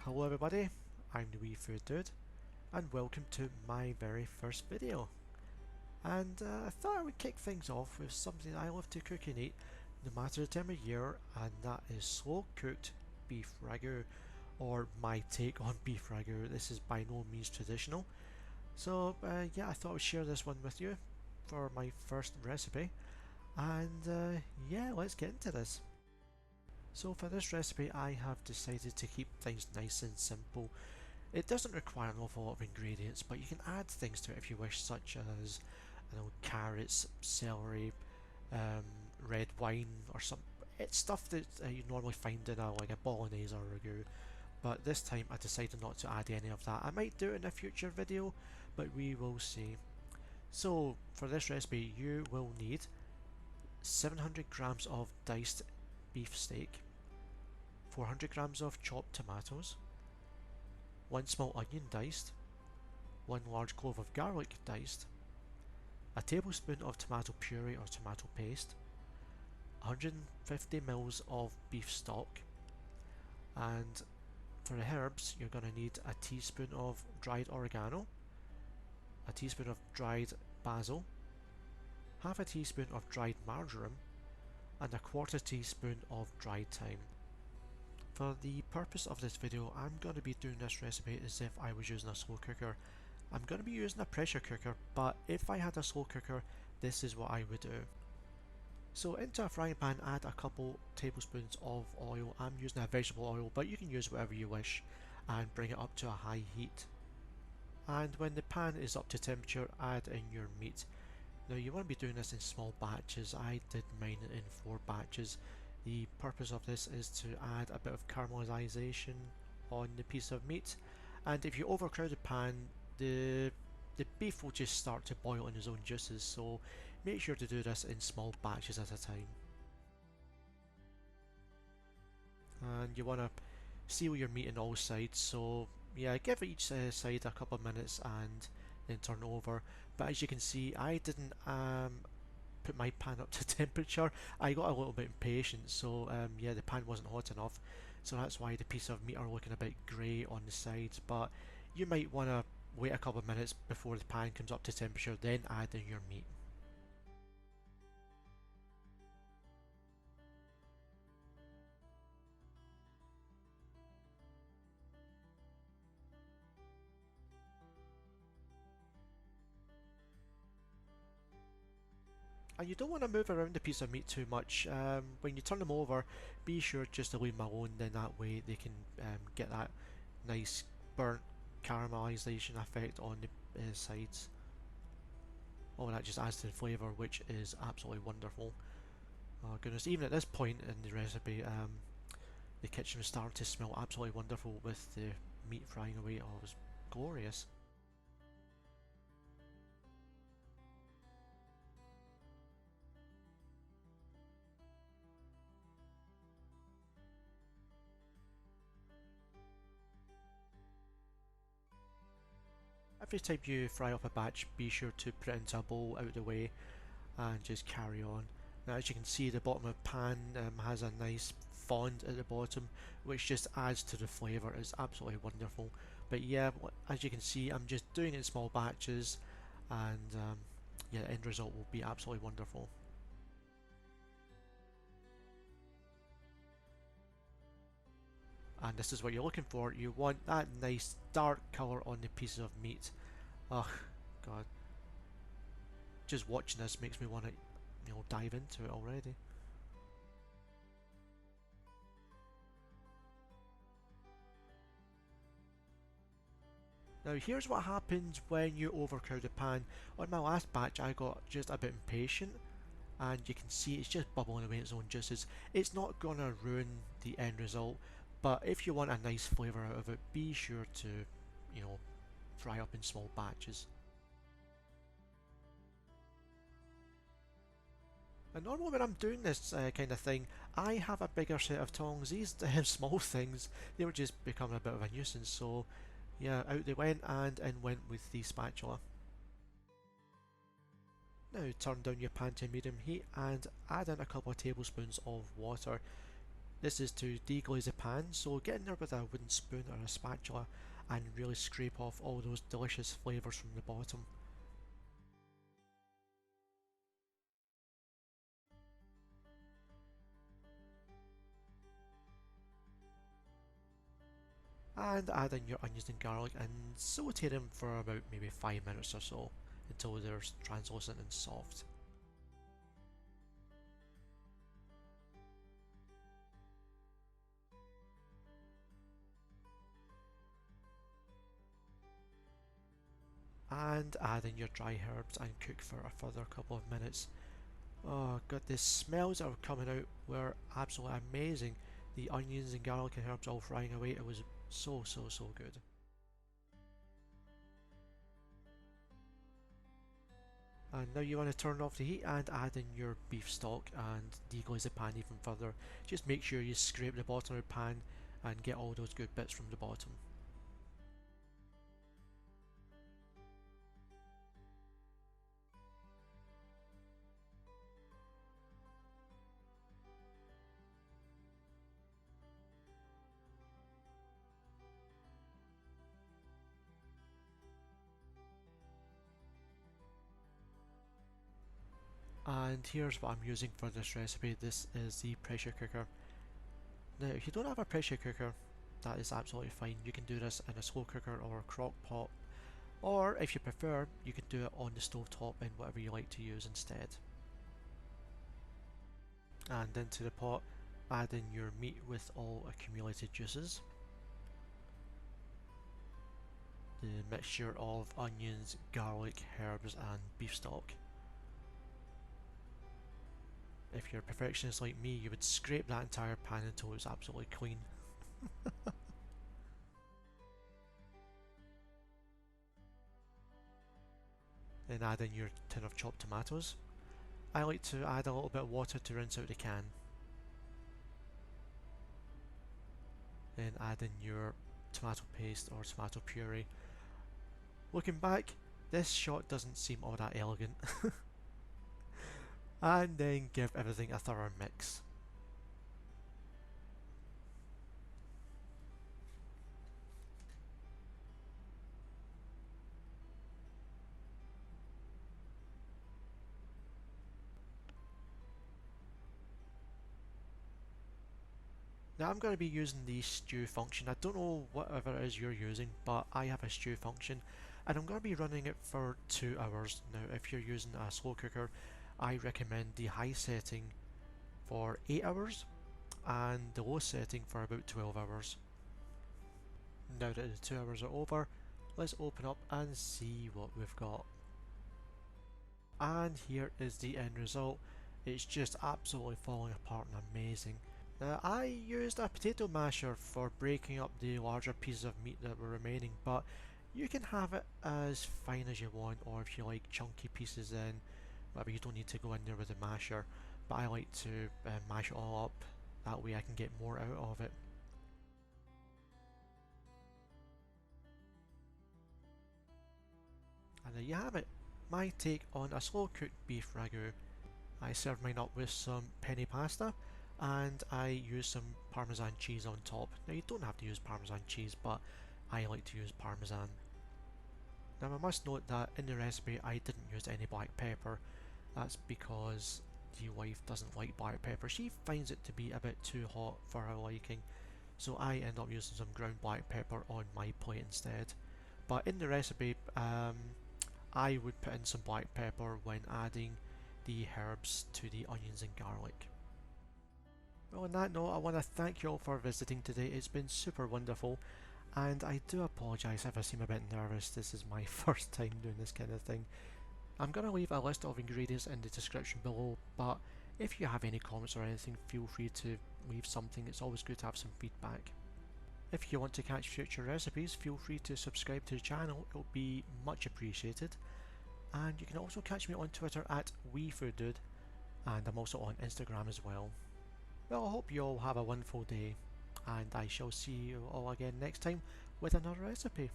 Hello everybody, I'm the Wee Food Dude and welcome to my very first video. And I thought I would kick things off with something I love to cook and eat no matter the time of year, and that is slow cooked beef ragu, or my take on beef ragu. This is by no means traditional, so yeah, I thought I would share this one with you for my first recipe, and yeah, let's get into this. So for this recipe I have decided to keep things nice and simple. It doesn't require an awful lot of ingredients, but you can add things to it if you wish, such as carrots, celery, red wine, or some. It's stuff that you normally find in like a bolognese or ragu. But this time I decided not to add any of that. I might do it in a future video, but we will see. So for this recipe you will need 700 grams of diced beef steak, 400 grams of chopped tomatoes, 1 small onion diced, 1 large clove of garlic diced, a tablespoon of tomato puree or tomato paste, 150 ml of beef stock, and for the herbs you're going to need a teaspoon of dried oregano, a teaspoon of dried basil, half a teaspoon of dried marjoram, and a quarter teaspoon of dried thyme. For the purpose of this video, I'm going to be doing this recipe as if I was using a slow cooker. I'm going to be using a pressure cooker, but if I had a slow cooker, this is what I would do. So into a frying pan add a couple tablespoons of oil. I'm using a vegetable oil, but you can use whatever you wish, and bring it up to a high heat. And when the pan is up to temperature, add in your meat. Now you want to be doing this in small batches. I did mine in 4 batches. The purpose of this is to add a bit of caramelization on the piece of meat, and if you overcrowd the pan, the beef will just start to boil in its own juices, so make sure to do this in small batches at a time. And you want to seal your meat on all sides, so yeah, give each side a couple of minutes and then turn over. But as you can see, I didn't put my pan up to temperature. I got a little bit impatient, so yeah, the pan wasn't hot enough, so that's why the piece of meat are looking a bit grey on the sides. But you might want to wait a couple of minutes before the pan comes up to temperature, then add in your meat. And you don't want to move around the piece of meat too much. When you turn them over, be sure just to leave them alone, then that way they can get that nice burnt caramelization effect on the sides. Oh, and that just adds to the flavour, which is absolutely wonderful. Oh goodness, even at this point in the recipe, the kitchen was starting to smell absolutely wonderful with the meat frying away. Oh, it was glorious. Every time you fry up a batch, be sure to put it into a bowl out of the way and just carry on. Now as you can see, the bottom of the pan has a nice fond at the bottom, which just adds to the flavour. It's absolutely wonderful. But yeah, as you can see, I'm just doing it in small batches, and yeah, the end result will be absolutely wonderful. And this is what you're looking for. You want that nice dark colour on the pieces of meat. Oh god, just watching this makes me want to, dive into it already. Now here's what happens when you overcrowd a pan. On my last batch I got just a bit impatient, and you can see it's just bubbling away its own juices. It's not gonna ruin the end result, but if you want a nice flavour out of it, be sure to, fry up in small batches. And normally when I'm doing this kind of thing, I have a bigger set of tongs. These small things, they were just becoming a bit of a nuisance, so yeah, out they went, and in went with the spatula. Now turn down your pan to medium heat and add in a couple of tablespoons of water. This is to deglaze the pan, so get in there with a wooden spoon or a spatula and really scrape off all those delicious flavours from the bottom. And add in your onions and garlic and saute them for about maybe 5 minutes or so until they're translucent and soft. And add in your dry herbs and cook for a further couple of minutes. Oh god, the smells that were coming out were absolutely amazing. The onions and garlic and herbs all frying away, it was so good. And now you want to turn off the heat and add in your beef stock and deglaze the pan even further. Just make sure you scrape the bottom of the pan and get all those good bits from the bottom. And here's what I'm using for this recipe. This is the pressure cooker. Now if you don't have a pressure cooker, that is absolutely fine. You can do this in a slow cooker or a crock pot, or if you prefer, you can do it on the stove top in whatever you like to use instead. And into the pot, add in your meat with all accumulated juices. The mixture of onions, garlic, herbs and beef stock. If you're a perfectionist like me, you would scrape that entire pan until it was absolutely clean. Then add in your tin of chopped tomatoes. I like to add a little bit of water to rinse out the can. Then add in your tomato paste or tomato puree. Looking back, this shot doesn't seem all that elegant. And then give everything a thorough mix. Now I'm going to be using the stew function. I don't know whatever it is you're using, but I have a stew function and I'm going to be running it for 2 hours. Now if you're using a slow cooker, I recommend the high setting for 8 hours and the low setting for about 12 hours. Now that the 2 hours are over, let's open up and see what we've got. And here is the end result. It's just absolutely falling apart and amazing. Now I used a potato masher for breaking up the larger pieces of meat that were remaining, but you can have it as fine as you want, or if you like chunky pieces then whatever, you don't need to go in there with a masher, but I like to mash it all up, that way I can get more out of it. And there you have it, my take on a slow cooked beef ragu. I served mine up with some penne pasta and I used some parmesan cheese on top. Now you don't have to use parmesan cheese, but I like to use parmesan. Now I must note that in the recipe I didn't use any black pepper. That's because the wife doesn't like black pepper. She finds it to be a bit too hot for her liking, so I end up using some ground black pepper on my plate instead. But in the recipe, I would put in some black pepper when adding the herbs to the onions and garlic. Well, on that note, I want to thank you all for visiting today. It's been super wonderful, and I do apologise if I seem a bit nervous. This is my first time doing this kind of thing. I'm going to leave a list of ingredients in the description below, but if you have any comments or anything, feel free to leave something. It's always good to have some feedback. If you want to catch future recipes, feel free to subscribe to the channel. It will be much appreciated. And you can also catch me on Twitter at WeFoodDude, and I'm also on Instagram as well. Well, I hope you all have a wonderful day, and I shall see you all again next time with another recipe.